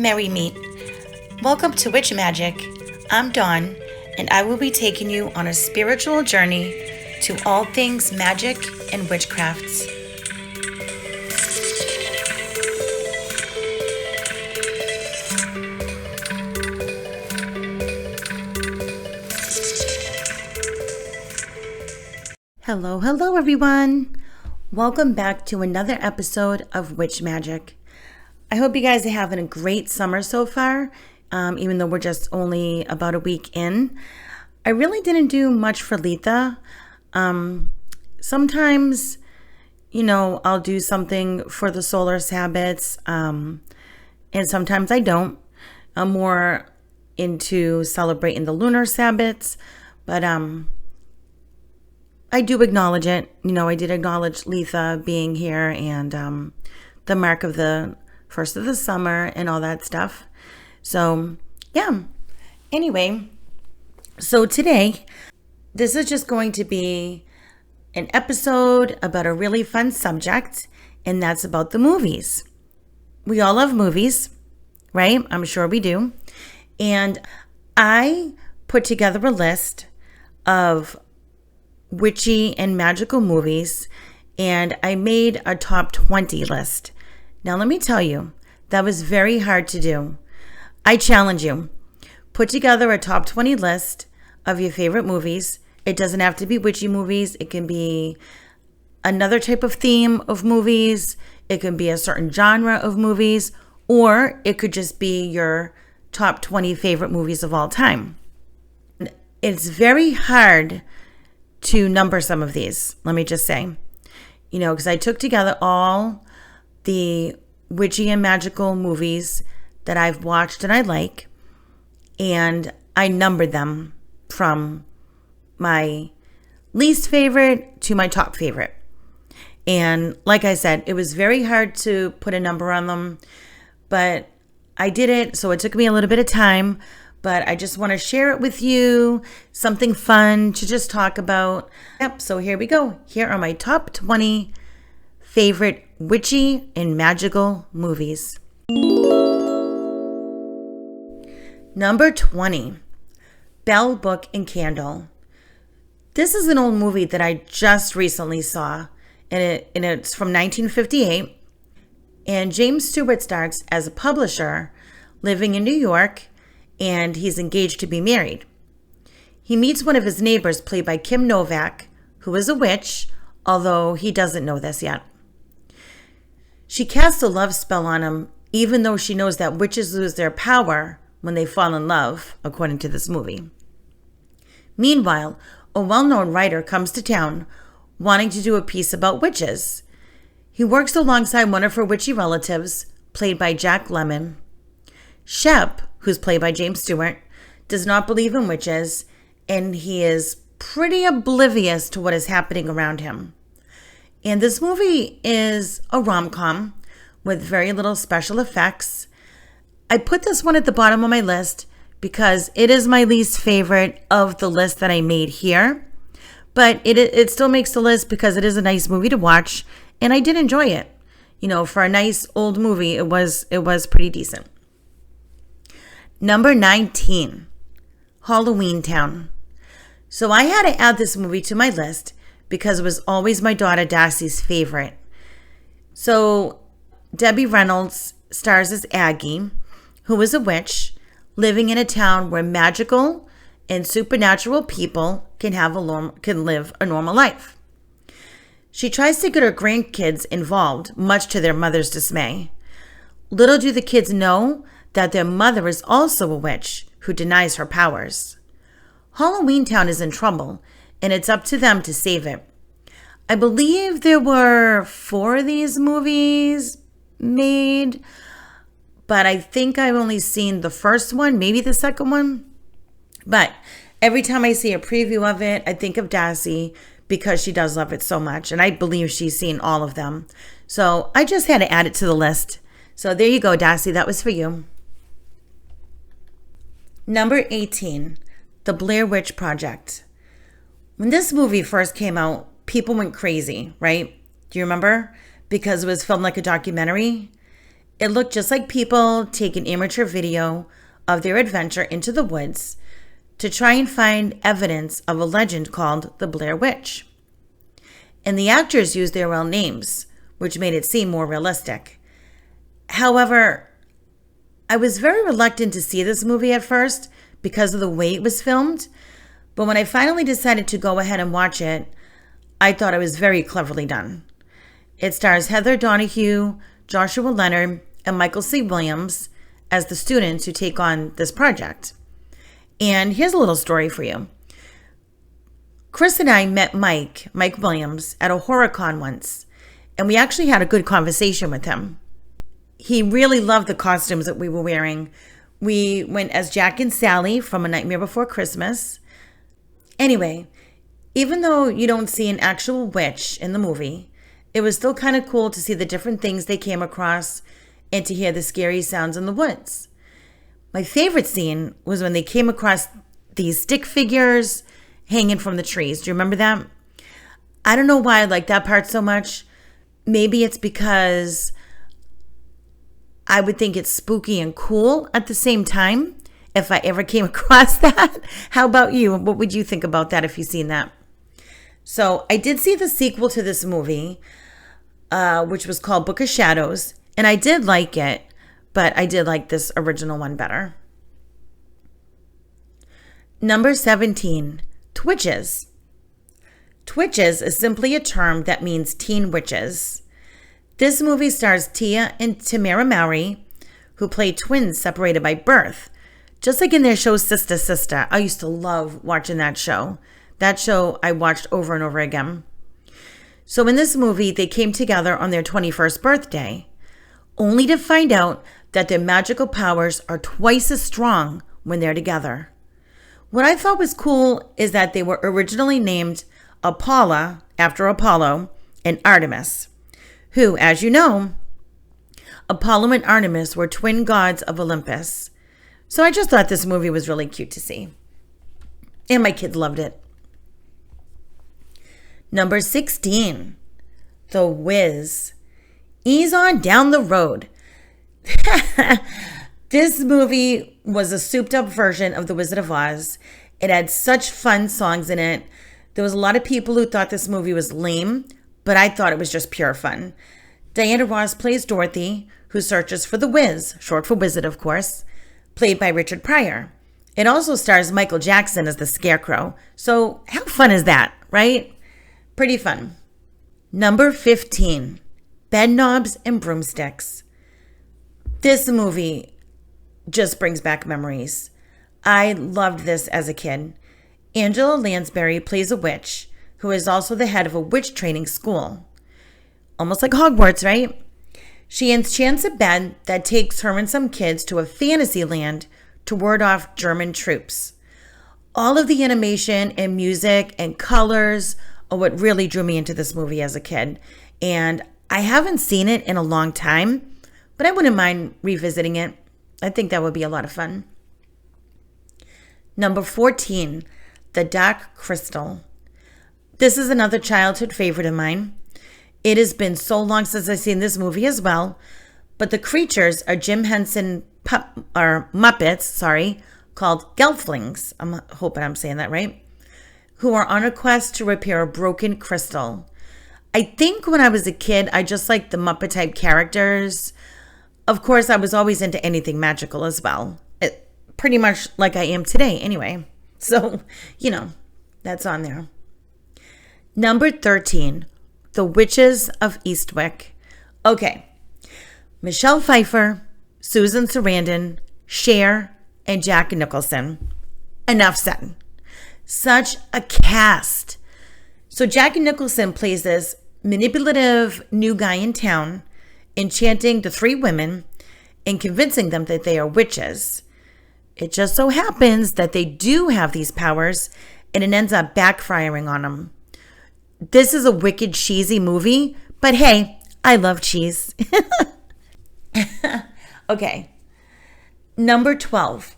Merry meet. Welcome to Witchy Magick. I'm Dawn, and I will be taking you on a spiritual journey to all things magic and witchcrafts. Hello everyone. Welcome back to another episode of Witchy Magick. I hope you guys are having a great summer so far, even though we're just only about a week in. I really didn't do much for Letha. Sometimes, I'll do something for the solar Sabbats, and sometimes I don't. I'm more into celebrating the lunar Sabbats, but I do acknowledge it. I did acknowledge Letha being here and the mark of the first of the summer and all that stuff. So, yeah. Anyway, so today, this is just going to be an episode about a really fun subject, and that's about the movies. We all love movies, right? I'm sure we do. And I put together a list of witchy and magical movies, and I made a top 20 list. Now, let me tell you, that was very hard to do. I challenge you. Put together a top 20 list of your favorite movies. It doesn't have to be witchy movies. It can be another type of theme of movies. It can be a certain genre of movies, or it could just be your top 20 favorite movies of all time. It's very hard to number some of these, let me just say, because I took together all the witchy and magical movies that I've watched and I like, and I numbered them from my least favorite to my top favorite. And like I said, it was very hard to put a number on them, but I did it, so it took me a little bit of time, but I just want to share it with you, something fun to just talk about. Yep, so here we go. Here are my top 20 favorite witchy and magical movies. Number 20, Bell, Book, and Candle. This is an old movie that I just recently saw, and it's from 1958. And James Stewart stars as a publisher living in New York, and he's engaged to be married. He meets one of his neighbors, played by Kim Novak, who is a witch, although he doesn't know this yet. She casts a love spell on him, even though she knows that witches lose their power when they fall in love, according to this movie. Meanwhile, a well-known writer comes to town wanting to do a piece about witches. He works alongside one of her witchy relatives, played by Jack Lemmon. Shep, who's played by James Stewart, does not believe in witches, and he is pretty oblivious to what is happening around him. And this movie is a rom-com with very little special effects. I put this one at the bottom of my list because it is my least favorite of the list that I made here. But it still makes the list because it is a nice movie to watch, and I did enjoy it. For a nice old movie, it was pretty decent. Number 19, Halloween Town. So I had to add this movie to my list because it was always my daughter Darcy's favorite. So Debbie Reynolds stars as Aggie, who is a witch living in a town where magical and supernatural people can live a normal life. She tries to get her grandkids involved, much to their mother's dismay. Little do the kids know that their mother is also a witch who denies her powers. Halloween Town is in trouble, and it's up to them to save it. I believe there were 4 of these movies made, but I think I've only seen the first one, maybe the second one. But every time I see a preview of it, I think of Darcy because she does love it so much, and I believe she's seen all of them. So I just had to add it to the list. So there you go, Darcy. That was for you. Number 18, The Blair Witch Project. When this movie first came out, people went crazy, right? Do you remember? Because it was filmed like a documentary. It looked just like people take an amateur video of their adventure into the woods to try and find evidence of a legend called the Blair Witch. And the actors used their real names, which made it seem more realistic. However, I was very reluctant to see this movie at first because of the way it was filmed, but when I finally decided to go ahead and watch it, I thought it was very cleverly done. It stars Heather Donahue, Joshua Leonard, and Michael C. Williams as the students who take on this project. And here's a little story for you. Chris and I met Mike Williams, at a horror con once, and we actually had a good conversation with him. He really loved the costumes that we were wearing. We went as Jack and Sally from A Nightmare Before Christmas. Anyway, even though you don't see an actual witch in the movie, it was still kind of cool to see the different things they came across and to hear the scary sounds in the woods. My favorite scene was when they came across these stick figures hanging from the trees. Do you remember that? I don't know why I like that part so much. Maybe it's because I would think it's spooky and cool at the same time if I ever came across that. How about you? What would you think about that if you've seen that? So I did see the sequel to this movie, which was called Book of Shadows, and I did like it, but I did like this original one better. Number 17, Twitches. Twitches is simply a term that means teen witches. This movie stars Tia and Tamara Mowry, who play twins separated by birth, just like in their show Sister Sister. I used to love watching that show. That show I watched over and over again. So in this movie, they came together on their 21st birthday, only to find out that their magical powers are twice as strong when they're together. What I thought was cool is that they were originally named Apollo, after Apollo, and Artemis, who, as you know, Apollo and Artemis were twin gods of Olympus. So I just thought this movie was really cute to see. And my kids loved it. Number 16, The Wiz. Ease on down the road. This movie was a souped up version of The Wizard of Oz. It had such fun songs in it. There was a lot of people who thought this movie was lame, but I thought it was just pure fun. Diana Ross plays Dorothy, who searches for the Wiz, short for wizard, of course, played by Richard Pryor. It also stars Michael Jackson as the Scarecrow. So how fun is that, right? Pretty fun. Number 15, Bedknobs and Broomsticks. This movie just brings back memories. I loved this as a kid. Angela Lansbury plays a witch who is also the head of a witch training school. Almost like Hogwarts, right? She enchants a bed that takes her and some kids to a fantasy land to ward off German troops. All of the animation and music and colors are what really drew me into this movie as a kid. And I haven't seen it in a long time, but I wouldn't mind revisiting it. I think that would be a lot of fun. Number 14, The Dark Crystal. This is another childhood favorite of mine. It has been so long since I've seen this movie as well, but the creatures are Jim Henson Muppets, called Gelflings. I'm hoping I'm saying that right, who are on a quest to repair a broken crystal. I think when I was a kid, I just liked the Muppet type characters. Of course, I was always into anything magical as well. Pretty much like I am today anyway. So, that's on there. Number 13, The Witches of Eastwick. Okay. Michelle Pfeiffer, Susan Sarandon, Cher, and Jack Nicholson. Enough said. Such a cast. So Jack Nicholson plays this manipulative new guy in town, enchanting the three women and convincing them that they are witches. It just so happens that they do have these powers, and it ends up backfiring on them. This is a wicked cheesy movie, but hey, I love cheese. Okay. Number 12,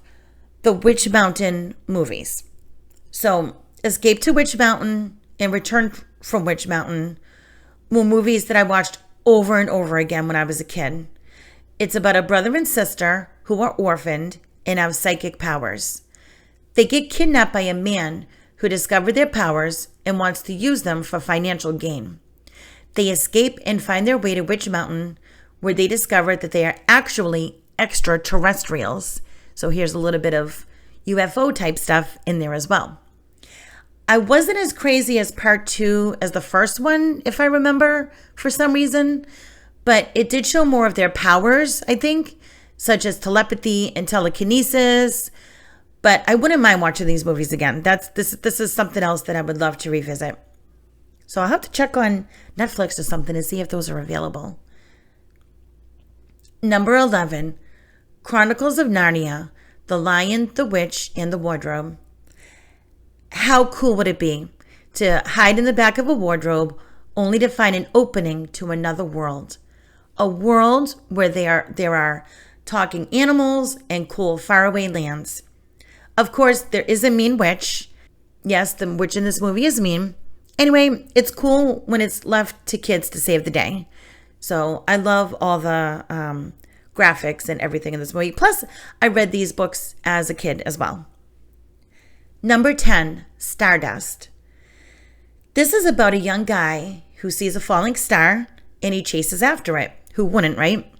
the Witch Mountain movies. So, Escape to Witch Mountain and Return from Witch Mountain were movies that I watched over and over again when I was a kid. It's about a brother and sister who are orphaned and have psychic powers. They get kidnapped by a man who discovered their powers and wants to use them for financial gain. They escape and find their way to Witch Mountain, where they discover that they are actually extraterrestrials. So here's a little bit of UFO type stuff in there as well. I wasn't as crazy as part 2 as the first one, if I remember, for some reason, but it did show more of their powers, I think, such as telepathy and telekinesis. But I wouldn't mind watching these movies again. This is something else that I would love to revisit. So I'll have to check on Netflix or something and see if those are available. Number 11, Chronicles of Narnia, The Lion, the Witch, and the Wardrobe. How cool would it be to hide in the back of a wardrobe only to find an opening to another world? A world where there are talking animals and cool faraway lands. Of course, there is a mean witch. Yes, the witch in this movie is mean. Anyway, it's cool when it's left to kids to save the day. So I love all the graphics and everything in this movie. Plus, I read these books as a kid as well. Number 10, Stardust. This is about a young guy who sees a falling star and he chases after it. Who wouldn't, right?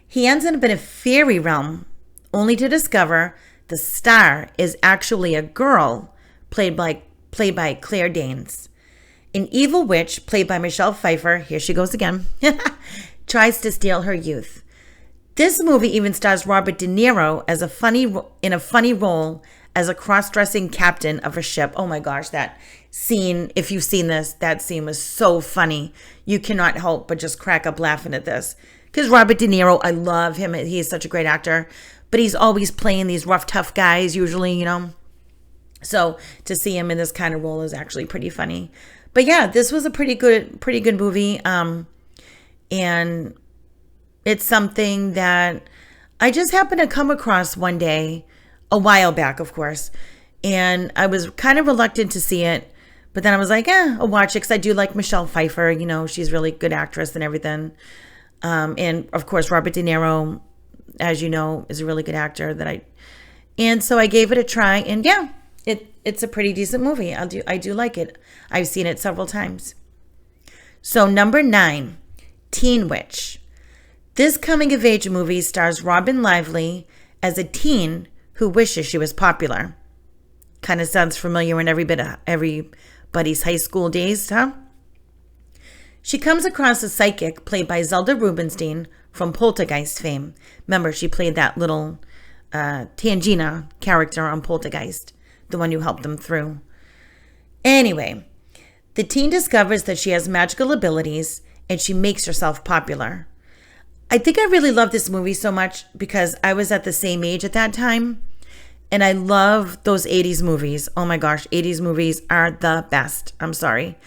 He ends up in a fairy realm only to discover the star is actually a girl played by Claire Danes. An evil witch played by Michelle Pfeiffer, here she goes again, tries to steal her youth. This movie even stars Robert De Niro in a funny role as a cross-dressing captain of a ship. Oh my gosh, that scene, if you've seen this, that scene was so funny. You cannot help but just crack up laughing at this. Because Robert De Niro, I love him. He is such a great actor. But he's always playing these rough, tough guys usually, you know. So to see him in this kind of role is actually pretty funny. But yeah, this was a pretty good movie. And it's something that I just happened to come across one day, a while back, of course. And I was kind of reluctant to see it. But then I was like, I'll watch it because I do like Michelle Pfeiffer. You know, she's a really good actress and everything. And of course, Robert De Niro, as you know, is a really good actor and so I gave it a try. And yeah, it's a pretty decent movie. I do like it. I've seen it several times. So number 9, Teen Witch. This coming-of-age movie stars Robin Lively as a teen who wishes she was popular. Kind of sounds familiar in everybody's high school days, huh? She comes across a psychic played by Zelda Rubinstein from Poltergeist fame. Remember, she played that little Tangina character on Poltergeist, the one who helped them through. Anyway, the teen discovers that she has magical abilities and she makes herself popular. I think I really love this movie so much because I was at the same age at that time. And I love those 80s movies. Oh my gosh, 80s movies are the best. I'm sorry.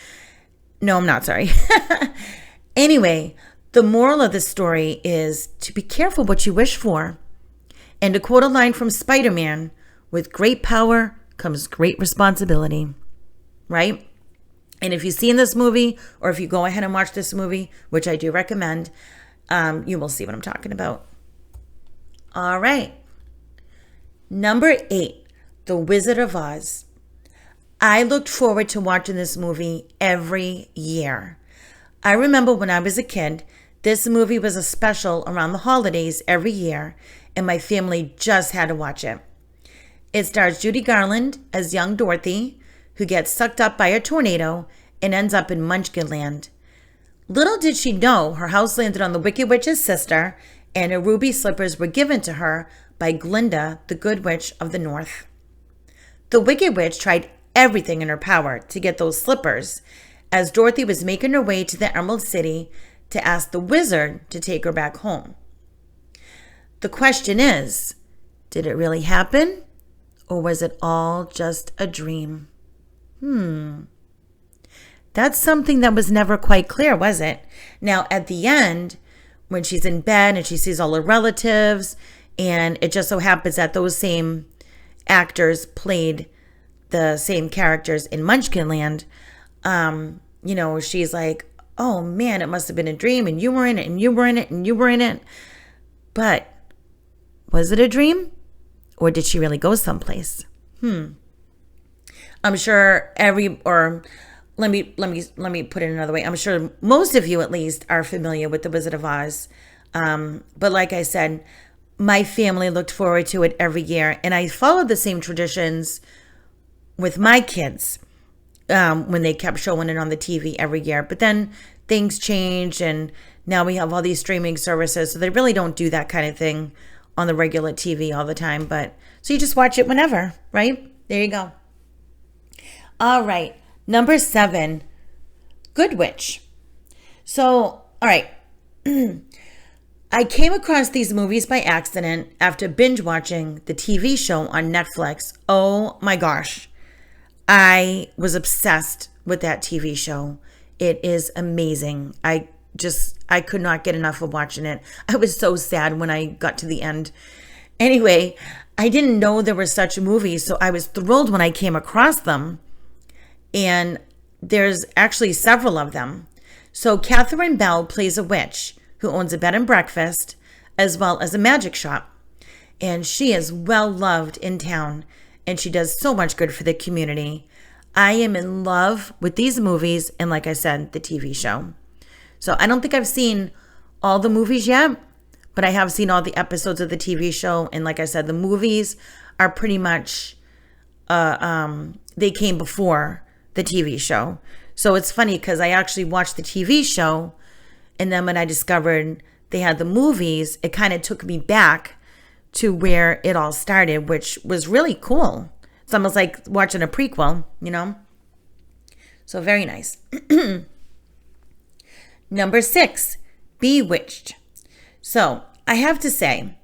No, I'm not sorry. Anyway, the moral of the story is to be careful what you wish for. And to quote a line from Spider-Man, with great power comes great responsibility. Right? And if you've seen this movie, or if you go ahead and watch this movie, which I do recommend, you will see what I'm talking about. All right. Number 8, The Wizard of Oz. I looked forward to watching this movie every year. I remember when I was a kid, this movie was a special around the holidays every year, and my family just had to watch it. It stars Judy Garland as young Dorothy, who gets sucked up by a tornado and ends up in Munchkinland. Little did she know her house landed on the Wicked Witch's sister, and her ruby slippers were given to her by Glinda, the Good Witch of the North. The Wicked Witch tried everything in her power to get those slippers as Dorothy was making her way to the Emerald City to ask the wizard to take her back home. The question is, did it really happen? Or was it all just a dream? That's something that was never quite clear, was it? Now, at the end, when she's in bed and she sees all her relatives, and it just so happens that those same actors played the same characters in Munchkinland, she's like, oh man, it must have been a dream, and you were in it, and you were in it, and you were in it. But was it a dream? Or did she really go someplace? I'm sure let me put it another way. I'm sure most of you at least are familiar with The Wizard of Oz. But like I said, my family looked forward to it every year, and I followed the same traditions with my kids when they kept showing it on the TV every year. But then things changed, and now we have all these streaming services, so they really don't do that kind of thing on the regular TV all the time. But so you just watch it whenever, right? There you go. All right, number 7, Good Witch. So, all right. I came across these movies by accident after binge watching the TV show on Netflix. Oh my gosh. I was obsessed with that TV show. It is amazing. I could not get enough of watching it. I was so sad when I got to the end. Anyway, I didn't know there were such movies, so I was thrilled when I came across them. And there's actually several of them. So Catherine Bell plays a witch who owns a bed and breakfast as well as a magic shop. And she is well loved in town, and she does so much good for the community. I am in love with these movies and, like I said, the TV show. So I don't think I've seen all the movies yet, but I have seen all the episodes of the TV show. And like I said, the movies are pretty much, they came before the TV show. So it's funny because I actually watched the TV show, and then when I discovered they had the movies, it kind of took me back to where it all started, which was really cool. It's almost like watching a prequel, you know? So very nice. Number 6, Bewitched. So I have to say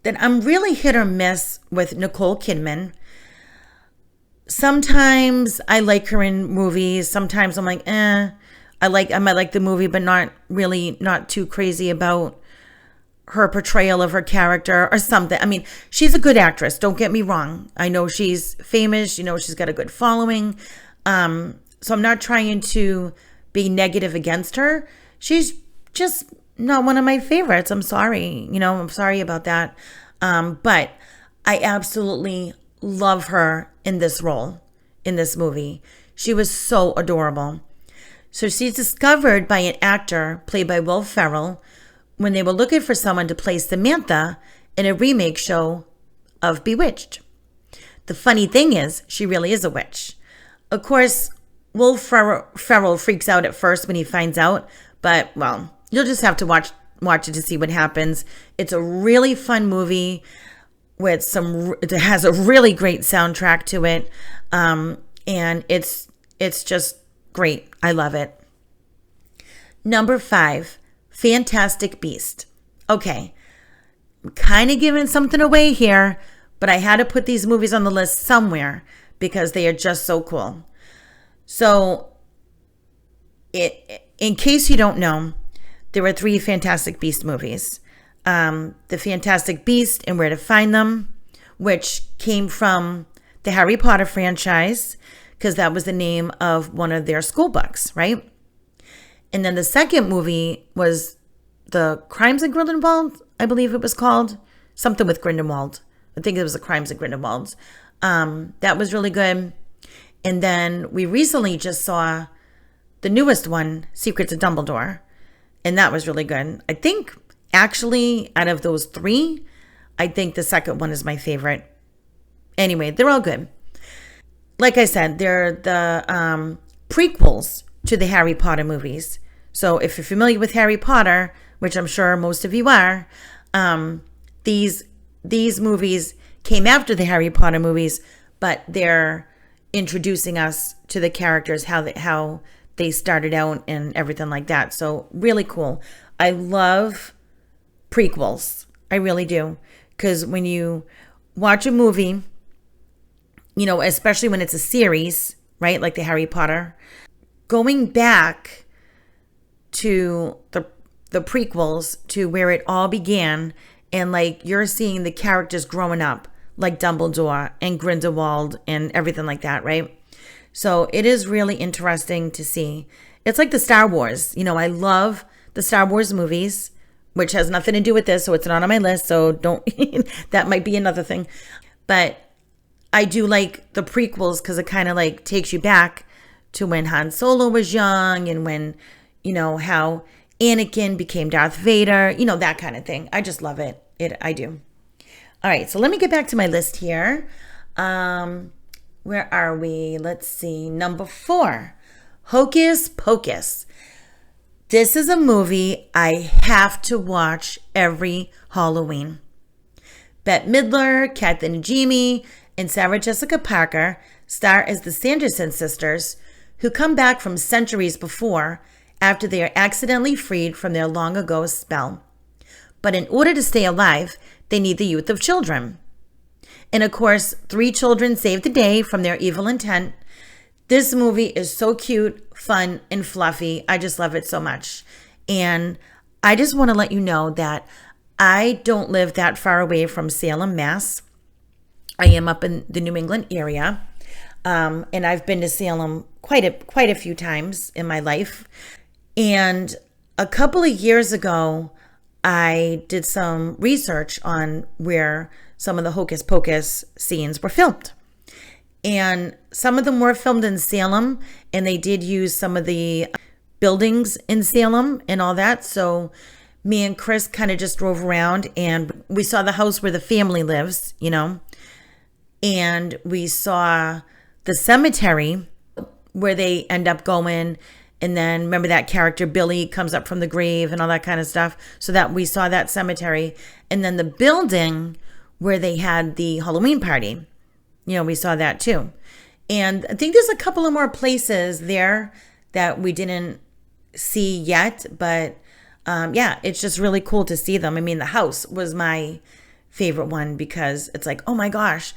that I'm really hit or miss with Nicole Kidman. Sometimes I like her in movies. Sometimes I'm like, I might like the movie, but not too crazy about her portrayal of her character or something. I mean, she's a good actress. Don't get me wrong. I know she's famous. You know, she's got a good following. So I'm not trying to be negative against her. She's just not one of my favorites. I'm sorry. I'm sorry about that. But I absolutely love her in this role, in this movie. She was so adorable. So she's discovered by an actor played by Will Ferrell when they were looking for someone to play Samantha in a remake show of Bewitched. The funny thing is, she really is a witch. Of course, Will Ferrell freaks out at first when he finds out, but, well, you'll just have to watch it to see what happens. It's a really fun movie with it has a really great soundtrack to it, and it's just great. I love it. Number 5, Fantastic Beast. Okay, I'm kind of giving something away here, but I had to put these movies on the list somewhere because they are just so cool. So, in case you don't know, there were 3 Fantastic Beast movies. The Fantastic Beast and Where to Find Them, which came from the Harry Potter franchise, because that was the name of one of their school books, right? And then the second movie was The Crimes of Grindelwald, I believe it was called. Something with Grindelwald. I think it was The Crimes of Grindelwald. That was really good. And then we recently just saw the newest one, Secrets of Dumbledore. And that was really good. I think, actually, out of those 3, I think the second one is my favorite. Anyway, they're all good. Like I said, they're the prequels to the Harry Potter movies. So if you're familiar with Harry Potter, which I'm sure most of you are, these movies came after the Harry Potter movies, but they're introducing us to the characters, how they started out and everything like that. So really cool. I love prequels. I really do. Because when you watch a movie, especially when it's a series, right? Like the Harry Potter, going back to the prequels to where it all began, and like you're seeing the characters growing up, like Dumbledore and Grindelwald and everything like that, right? So it is really interesting to see. It's like the Star Wars. I love the Star Wars movies, which has nothing to do with this, so it's not on my list, so don't, that might be another thing. But I do like the prequels because it kind of like takes you back to when Han Solo was young and when, how Anakin became Darth Vader, that kind of thing. I just love it. I do. All right, so let me get back to my list here. Where are we? Let's see. Number 4, Hocus Pocus. This is a movie I have to watch every Halloween. Bette Midler, Kathy Najimy, and Sarah Jessica Parker star as the Sanderson sisters, who come back from centuries before after they are accidentally freed from their long ago spell. But in order to stay alive, they need the youth of children. And of course, 3 children save the day from their evil intent. This movie is so cute, fun, and fluffy. I just love it so much. And I just want to let you know that I don't live that far away from Salem, Mass. I am up in the New England area. And I've been to Salem quite a few times in my life. And a couple of years ago, I did some research on where some of the Hocus Pocus scenes were filmed. And some of them were filmed in Salem, and they did use some of the buildings in Salem and all that. So me and Chris kind of just drove around and we saw the house where the family lives, and we saw the cemetery where they end up going. And then remember that character Billy comes up from the grave and all that kind of stuff. So that we saw that cemetery. And then the building where they had the Halloween party, we saw that too. And I think there's a couple of more places there that we didn't see yet. But it's just really cool to see them. I mean, the house was my favorite one because it's like, oh my gosh.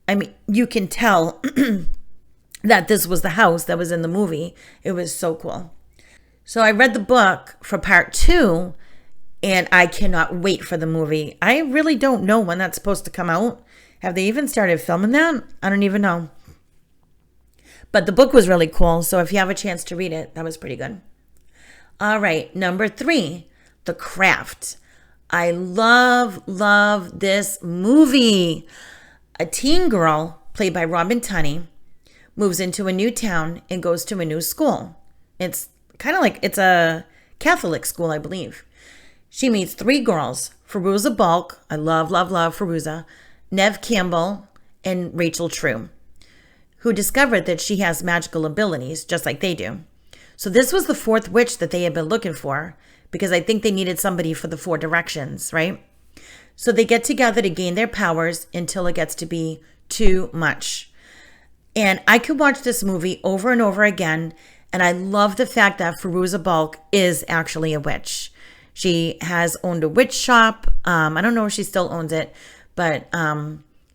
I mean, you can tell that this was the house that was in the movie. It was so cool. So I read the book for part 2, and I cannot wait for the movie. I really don't know when that's supposed to come out. Have they even started filming that? I don't even know. But the book was really cool, so if you have a chance to read it, that was pretty good. All right, number 3, The Craft. I love this movie. A teen girl, played by Robin Tunney, moves into a new town and goes to a new school. It's kind of like, it's a Catholic school, I believe. She meets 3 girls, Fairuza Balk, I love Fairuza, Neve Campbell, and Rachel True, who discovered that she has magical abilities, just like they do. So this was the 4th witch that they had been looking for, because I think they needed somebody for the 4 directions, right? So they get together to gain their powers until it gets to be too much. And I could watch this movie over and over again. And I love the fact that Fairuza Balk is actually a witch. She has owned a witch shop. I don't know if she still owns it, but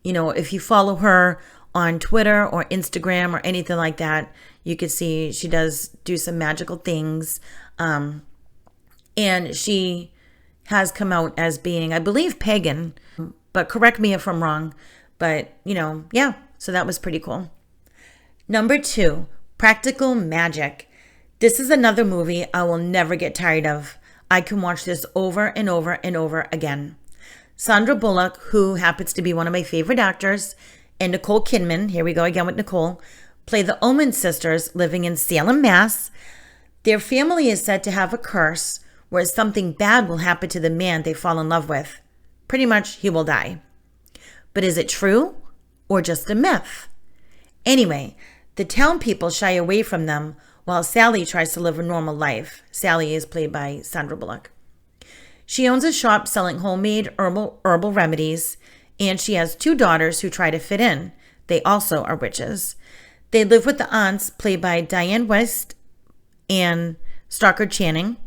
if you follow her on Twitter or Instagram or anything like that, you could see she does do some magical things. And she has come out as being, I believe, pagan, but correct me if I'm wrong. But, so that was pretty cool. Number 2, Practical Magic. This is another movie I will never get tired of. I can watch this over and over and over again. Sandra Bullock, who happens to be one of my favorite actors, and Nicole Kidman, here we go again with Nicole, play the Omen sisters living in Salem, Mass. Their family is said to have a curse where something bad will happen to the man they fall in love with. Pretty much, he will die. But is it true or just a myth? Anyway, the town people shy away from them while Sally tries to live a normal life. Sally is played by Sandra Bullock. She owns a shop selling homemade herbal remedies, and she has 2 daughters who try to fit in. They also are witches. They live with the aunts, played by Diane West and Stockard Channing.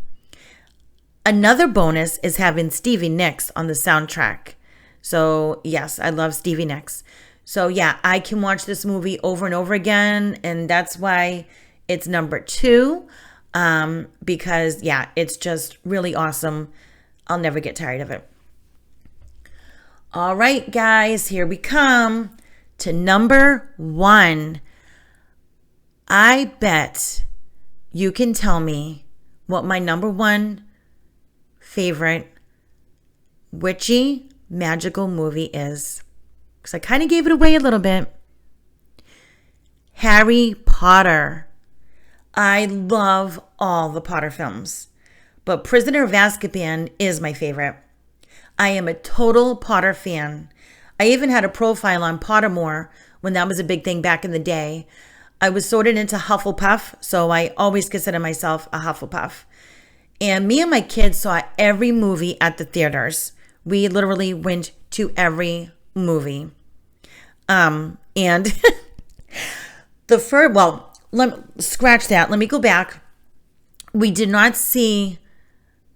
Another bonus is having Stevie Nicks on the soundtrack. So, yes, I love Stevie Nicks. So, yeah, I can watch this movie over and over again, and that's why it's number 2, because, yeah, it's just really awesome. I'll never get tired of it. All right, guys, here we come to number 1. I bet you can tell me what my number 1 favorite Witchy Magickal movie is, because I kind of gave it away a little bit, Harry Potter. I love all the Potter films, but Prisoner of Azkaban is my favorite. I am a total Potter fan. I even had a profile on Pottermore when that was a big thing back in the day. I was sorted into Hufflepuff, so I always consider myself a Hufflepuff. And me and my kids saw every movie at the theaters. We literally went to every movie. And scratch that. Let me go back. We did not see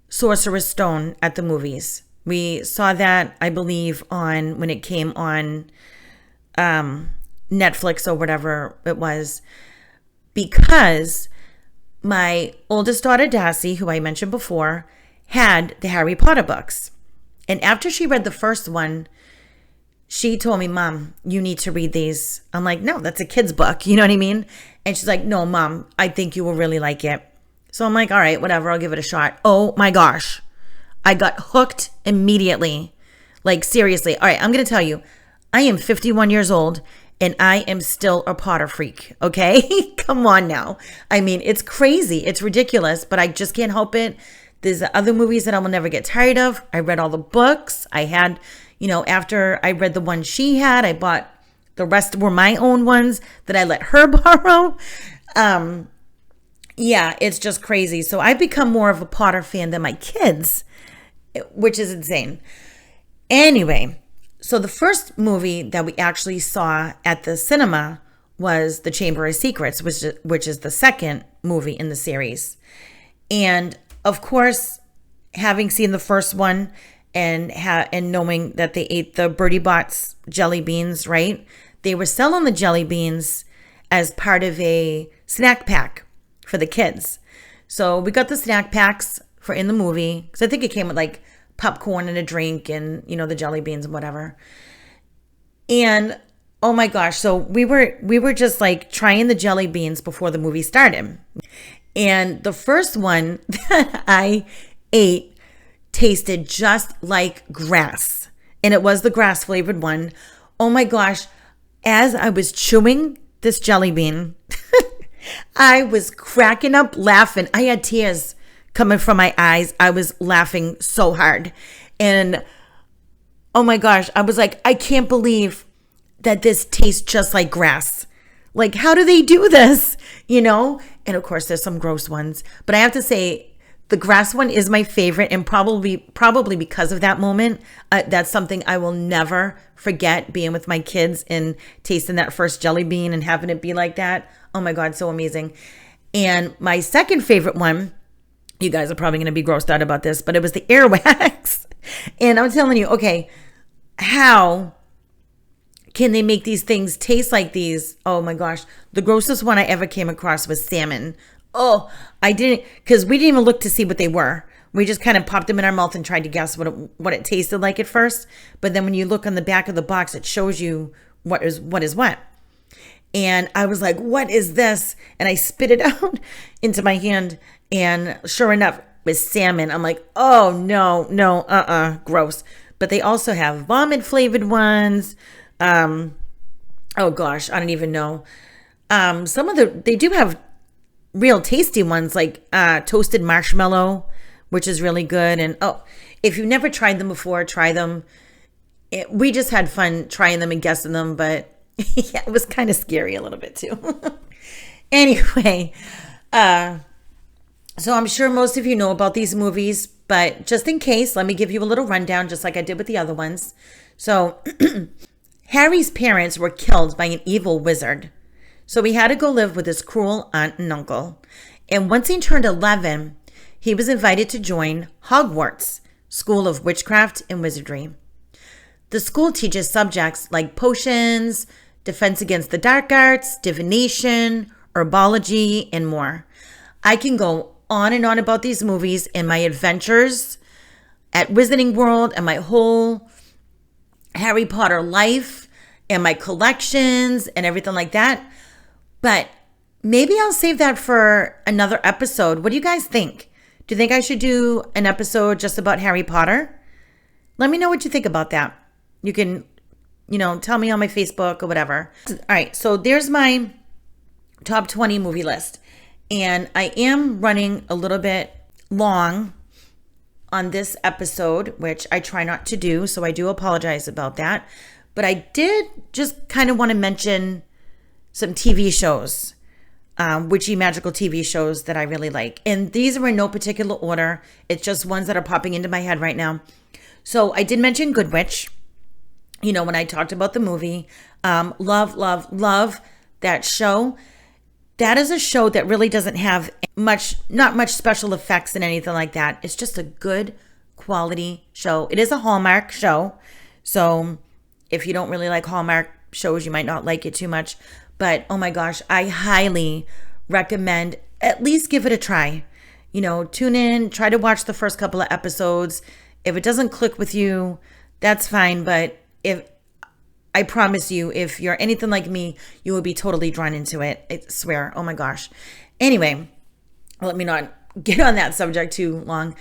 Sorcerer's Stone at the movies. We saw that, I believe, when it came on Netflix or whatever it was, because my oldest daughter, Darcy, who I mentioned before, had the Harry Potter books. And after she read the first one, she told me, Mom, you need to read these. I'm like, no, that's a kid's book. You know what I mean? And she's like, no, Mom, I think you will really like it. So I'm like, all right, whatever, I'll give it a shot. Oh my gosh. I got hooked immediately. Like, seriously. All right, I'm going to tell you, I am 51 years old and I am still a Potter freak, okay? Come on now. I mean, it's crazy. It's ridiculous, but I just can't help it. There's other movies that I will never get tired of. I read all the books. I had, after I read the one she had, I bought the rest were my own ones that I let her borrow. Yeah, it's just crazy. So I've become more of a Potter fan than my kids, which is insane. Anyway, so the first movie that we actually saw at the cinema was The Chamber of Secrets, which is the second movie in the series. And of course, having seen the first one and knowing that they ate the Birdie Bots jelly beans, right? They were selling the jelly beans as part of a snack pack for the kids. So we got the snack packs for in the movie, because I think it came with like popcorn and a drink and, the jelly beans and whatever. And oh my gosh, so we were just like trying the jelly beans before the movie started. And the first one that I ate tasted just like grass. And it was the grass flavored one. Oh my gosh. As I was chewing this jelly bean, I was cracking up laughing. I had tears coming from my eyes. I was laughing so hard. And oh my gosh, I was like, I can't believe that this tastes just like grass. Like, how do they do this? And of course, there's some gross ones. But I have to say, the grass one is my favorite, and probably because of that moment. That's something I will never forget, being with my kids and tasting that first jelly bean and having it be like that. Oh my God, so amazing. And my second favorite one, you guys are probably going to be grossed out about this, but it was the earwax. And I'm telling you, okay, how can they make these things taste like these? Oh my gosh. The grossest one I ever came across was salmon. Oh, I didn't, because we didn't even look to see what they were. We just kind of popped them in our mouth and tried to guess what it tasted like at first. But then when you look on the back of the box, it shows you what is what. And I was like, what is this? And I spit it out into my hand. And sure enough, it was salmon. I'm like, oh, no, gross. But they also have vomit flavored ones. Oh gosh, I don't even know. They do have real tasty ones, like toasted marshmallow, which is really good. And if you've never tried them before, try them. We just had fun trying them and guessing them, but yeah, it was kind of scary a little bit too. Anyway, so I'm sure most of you know about these movies, but just in case, let me give you a little rundown, just like I did with the other ones. So Harry's parents were killed by an evil wizard. So he had to go live with his cruel aunt and uncle. And once he turned 11, he was invited to join Hogwarts, School of Witchcraft and Wizardry. The school teaches subjects like potions, defense against the dark arts, divination, herbology, and more. I can go on and on about these movies and my adventures at Wizarding World and my whole Harry Potter life and my collections and everything like that. But maybe I'll save that for another episode. What do you guys think? Do you think I should do an episode just about Harry Potter? Let me know what you think about that. You can, tell me on my Facebook or whatever. All right, so there's my top 20 movie list. And I am running a little bit long on this episode, which I try not to do, so I do apologize about that. But I did just kind of want to mention some TV shows, witchy magical TV shows that I really like. And these are in no particular order. It's just ones that are popping into my head right now. So I did mention Good Witch, when I talked about the movie. Love that show. That is a show that really doesn't have not much special effects and anything like that. It's just a good quality show. It is a Hallmark show. So if you don't really like Hallmark shows, you might not like it too much. But oh my gosh, I highly recommend at least give it a try. Tune in, try to watch the first couple of episodes. If it doesn't click with you, that's fine. But I promise you, if you're anything like me, you will be totally drawn into it. I swear. Oh my gosh. Anyway, let me not get on that subject too long.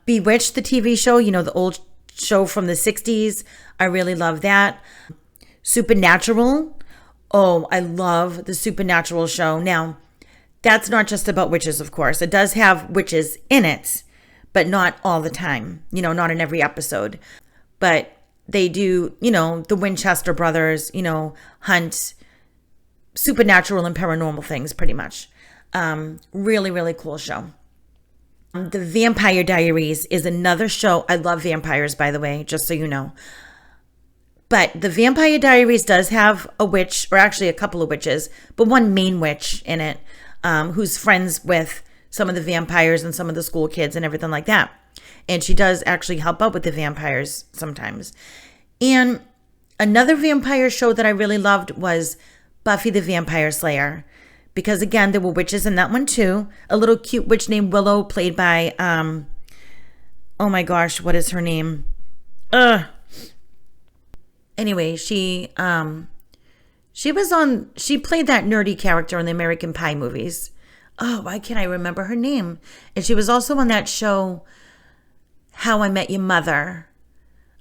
Bewitched, the TV show, the old show from the 60s. I really love that. Supernatural. Oh, I love the Supernatural show. Now, that's not just about witches, of course. It does have witches in it, but not all the time. Not in every episode. But they do, the Winchester brothers, hunt supernatural and paranormal things pretty much. Really, really cool show. The Vampire Diaries is another show. I love vampires, by the way, just so you know. But the Vampire Diaries does have a witch, or actually a couple of witches, but one main witch in it, who's friends with some of the vampires and some of the school kids and everything like that. And she does actually help out with the vampires sometimes. And another vampire show that I really loved was Buffy the Vampire Slayer. Because again, there were witches in that one too. A little cute witch named Willow, played by, oh my gosh, what is her name? Anyway, she played that nerdy character in the American Pie movies. Oh, why can't I remember her name? And she was also on that show, How I Met Your Mother.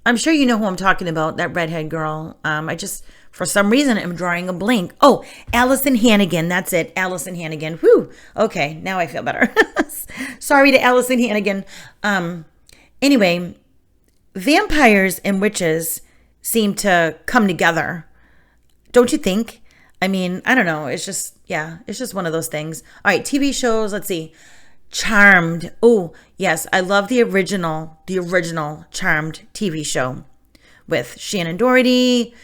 I'm sure you know who I'm talking about, that redhead girl. I just, for some reason, am drawing a blank. Oh, Allison Hannigan. That's it. Allison Hannigan. Whew. Okay, now I feel better. Sorry to Allison Hannigan. Anyway, vampires and witches seem to come together. Don't you think? I mean, I don't know. It's just one of those things. All right, TV shows. Let's see. Charmed. Oh, yes. I love the original Charmed TV show with Shannon Doherty,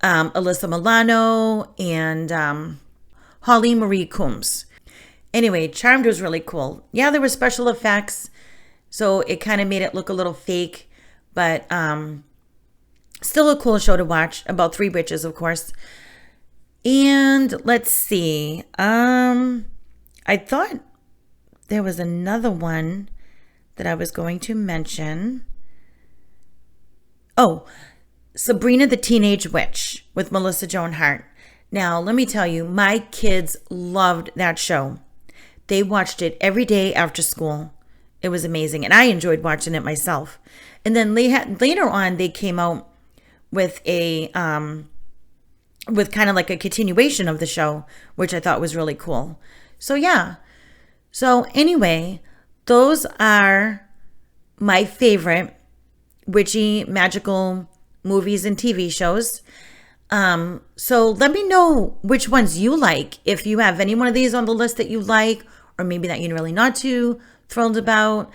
Alyssa Milano, and Holly Marie Combs. Anyway, Charmed was really cool. Yeah, there were special effects, so it kind of made it look a little fake, but still a cool show to watch, about 3 witches, of course. And let's see. I thought there was another one that I was going to mention. Oh, Sabrina the Teenage Witch with Melissa Joan Hart. Now, let me tell you, my kids loved that show. They watched it every day after school. It was amazing, and I enjoyed watching it myself. And then later on, they came out with with kind of like a continuation of the show, which I thought was really cool. So yeah. So anyway, those are my favorite witchy magical movies and TV shows. So let me know which ones you like. If you have any one of these on the list that you like, or maybe that you're really not too thrilled about,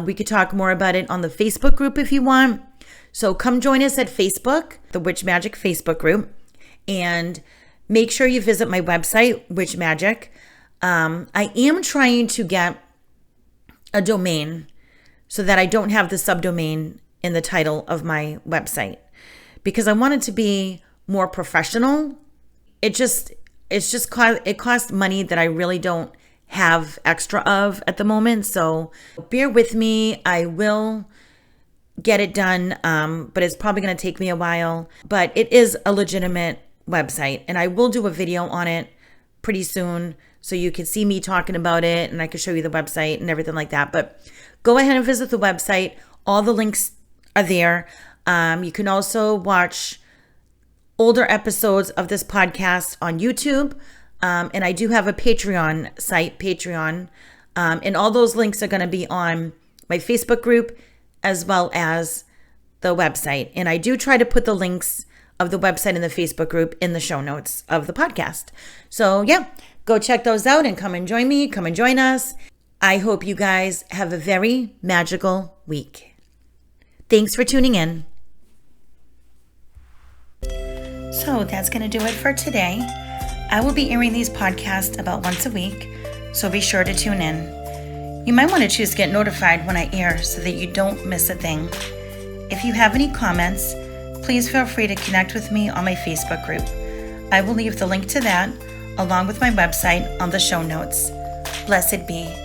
we could talk more about it on the Facebook group if you want. So come join us at Facebook, the Witch Magick Facebook group, and make sure you visit my website, Witch Magick. I am trying to get a domain so that I don't have the subdomain in the title of my website, because I want it to be more professional. It costs money that I really don't have extra of at the moment. So bear with me. I will get it done, but it's probably going to take me a while. But it is a legitimate website, and I will do a video on it pretty soon so you can see me talking about it, and I can show you the website and everything like that. But go ahead and visit the website. All the links are there. You can also watch older episodes of this podcast on YouTube. And I do have a Patreon site, Patreon. And all those links are going to be on my Facebook group as well as the website. And I do try to put the links of the website and the Facebook group in the show notes of the podcast. So yeah, go check those out and come and join me. Come and join us. I hope you guys have a very magical week. Thanks for tuning in. So that's going to do it for today. I will be airing these podcasts about once a week, so be sure to tune in. You might want to choose to get notified when I air so that you don't miss a thing. If you have any comments, please feel free to connect with me on my Facebook group. I will leave the link to that, along with my website, on the show notes. Blessed be.